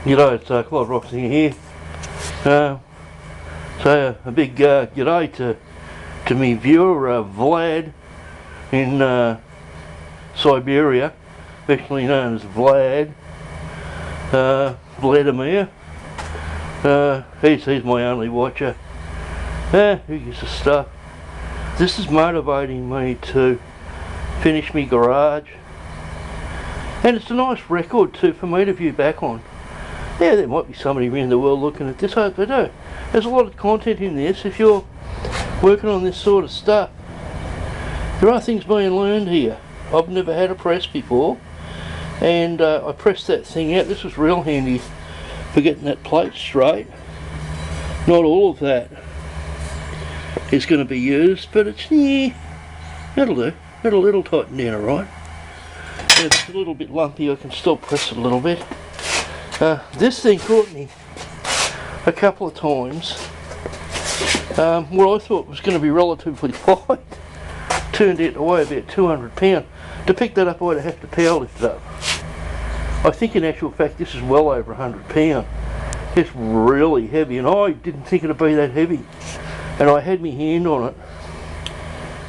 G'day, it's Clive Roxy here. So a big g'day to me viewer Vlad in Siberia, affectionately known as Vlad. Vladimir. He's my only watcher. Who gives a stuff? This is motivating me to finish me garage, and it's a nice record too for me to view back on. Yeah, there might be somebody around the world looking at this. I hope they do. There's a lot of content in this if you're working on this sort of stuff. There are things being learned here. I've never had a press before, and I pressed that thing out. This was real handy for getting that plate straight. Not all of that is going to be used, but it's, yeah, that'll do. It'll tighten down alright. If it's a little bit lumpy, I can still press it a little bit. This thing caught me a couple of times. What I thought was going to be relatively light turned out to weigh about 200 pounds. To pick that up, I'd have to power lift it up. I think in actual fact this is well over 100 pounds. It's really heavy, and I didn't think it'd be that heavy. And I had my hand on it,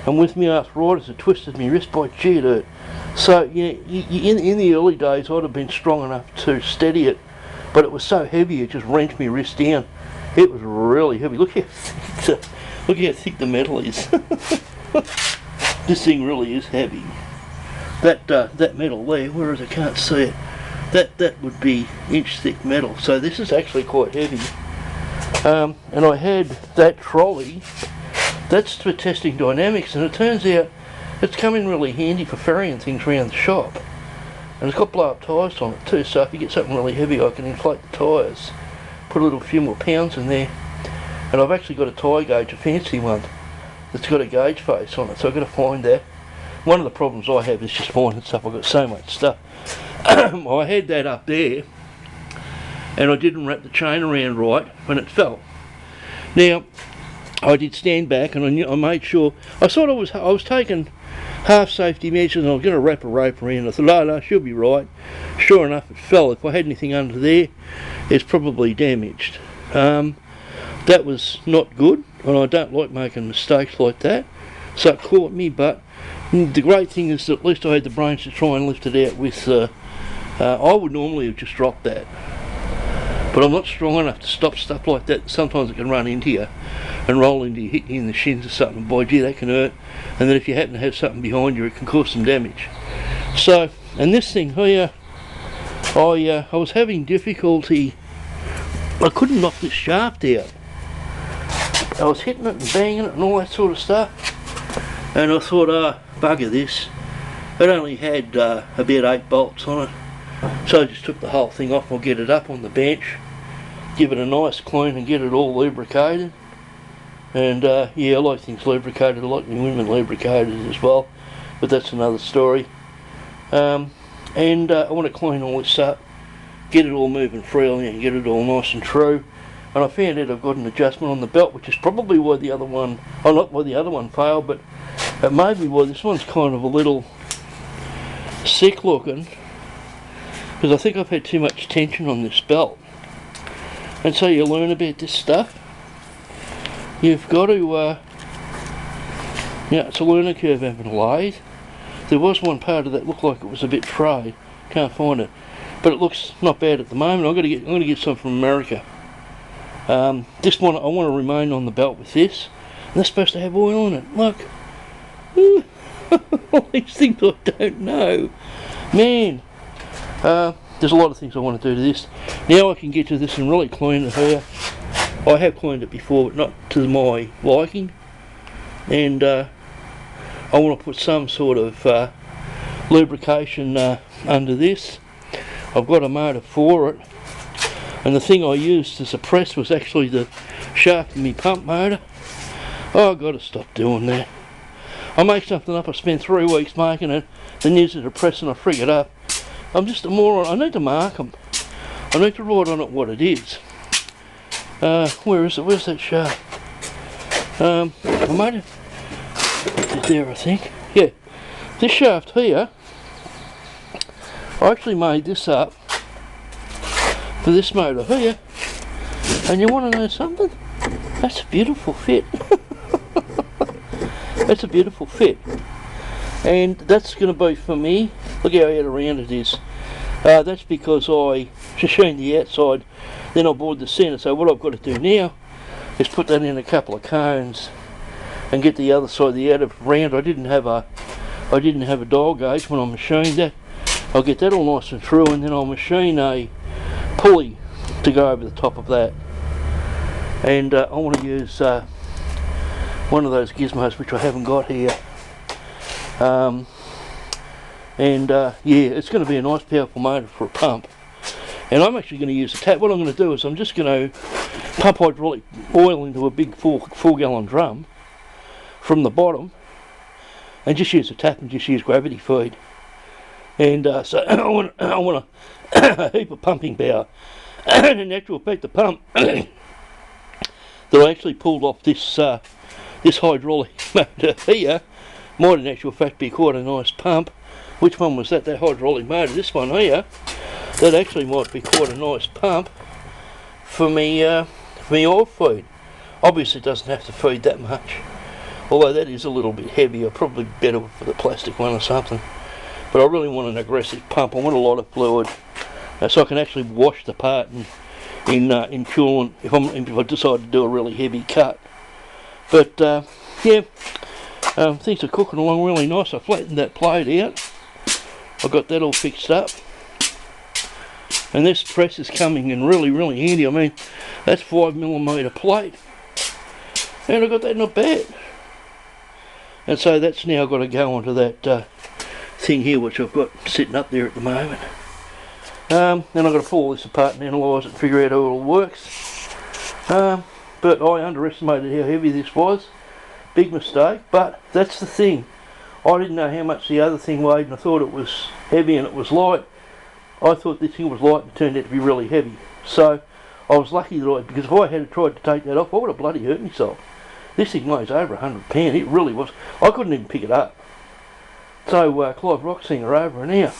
and with my arthritis it twisted my wrist by gee it hurt. So yeah, in the early days I'd have been strong enough to steady it, but it was so heavy it just wrenched my wrist down. It was really heavy. Look how thick the metal is. This thing really is heavy. That metal there, whereas I can't see it, that would be inch thick metal. So this is actually quite heavy. And I had that trolley. That's for testing dynamics, and it turns out it's come in really handy for ferrying things around the shop. And it's got blow up tyres on it too, so if you get something really heavy I can inflate the tyres, put a few more pounds in there. And I've actually got a tyre gauge, a fancy one, that's got a gauge face on it, so I've got to find that. One of the problems I have is just finding stuff. I've got so much stuff. I had that up there, and I didn't wrap the chain around right when it fell. Now, I did stand back and I made sure, I thought I was taking half safety measures and I was going to wrap a rope around. I thought, no, she'll be right. Sure enough, it fell. If I had anything under there, it's probably damaged. That was not good, and I don't like making mistakes like that. So it caught me, but the great thing is that at least I had the brains to try and lift it out with, I would normally have just dropped that. But I'm not strong enough to stop stuff like that. Sometimes it can run into you and roll into you, hit you in the shins or something. Boy, gee, that can hurt. And then if you happen to have something behind you, it can cause some damage. So, and this thing here, I was having difficulty. I couldn't knock this shaft out. I was hitting it and banging it and all that sort of stuff. And I thought, bugger this. It only had about 8 bolts on it. So I just took the whole thing off. I'll get it up on the bench, give it a nice clean and get it all lubricated. And yeah, I like things lubricated. I like my women lubricated as well, but that's another story. And I want to clean all this up, get it all moving freely and get it all nice and true. And I found out I've got an adjustment on the belt, which is probably why the other one, not why the other one failed, but it may be why this one's kind of a little sick looking, because I think I've had too much tension on this belt. And so you learn about this stuff. You've got to, it's a learning curve having a lathe. There was one part of that looked like it was a bit frayed. Can't find it, but it looks not bad at the moment. I'm going to get some from America. This one I want to remain on the belt with this. And they're supposed to have oil in it. Look, all these things I don't know, man. There's a lot of things I want to do to this. Now I can get to this and really clean it here. I have cleaned it before, but not to my liking. And I want to put some sort of lubrication under this. I've got a motor for it. And the thing I used as a press was actually the shaft of my pump motor. Oh, I've got to stop doing that. I make something up, I spend 3 weeks making it, then use it to press and I frig it up. I'm just a moron. I need to mark them. I need to write on it what it is. Where is it? Where's that shaft? I made it there, I think. Yeah. This shaft here, I actually made this up for this motor here. And you want to know something? That's a beautiful fit. That's a beautiful fit. And that's going to be for me. Look how out around it is. That's because I machined the outside, then I bored the centre. So what I've got to do now is put that in a couple of cones and get the other side, the outer round. I didn't have a dial gauge when I machined that. I'll get that all nice and through, and then I'll machine a pulley to go over the top of that. And I want to use one of those gizmos which I haven't got here. Yeah, it's going to be a nice powerful motor for a pump. And I'm actually going to use a tap. What I'm going to do is I'm just going to pump hydraulic oil into a big 4 gallon drum from the bottom, and just use a tap and just use gravity feed. And so I want a heap of pumping power. And in actual fact, the pump that I actually pulled off this this hydraulic motor here might in actual fact be quite a nice pump. Which one was that? That hydraulic motor. This one here, that actually might be quite a nice pump for me oil feed. Obviously it doesn't have to feed that much, although that is a little bit heavier, probably better for the plastic one or something. But I really want an aggressive pump. I want a lot of fluid, so I can actually wash the part in coolant if I decide to do a really heavy cut. But yeah, things are cooking along really nice. I flattened that plate out. I got that all fixed up, and this press is coming in really handy. I mean, that's 5mm plate, and I got that not bad. And so that's now got to go onto that thing here, which I've got sitting up there at the moment. Then I've got to pull this apart and analyse it and figure out how it all works. But I underestimated how heavy this was. Big mistake, but that's the thing. I didn't know how much the other thing weighed, and I thought it was heavy and it was light. I thought this thing was light and it turned out to be really heavy. So I was lucky that because if I had tried to take that off, I would have bloody hurt myself. This thing weighs over 100 pounds. It really was. I couldn't even pick it up. So Clive Rocksinger over and here.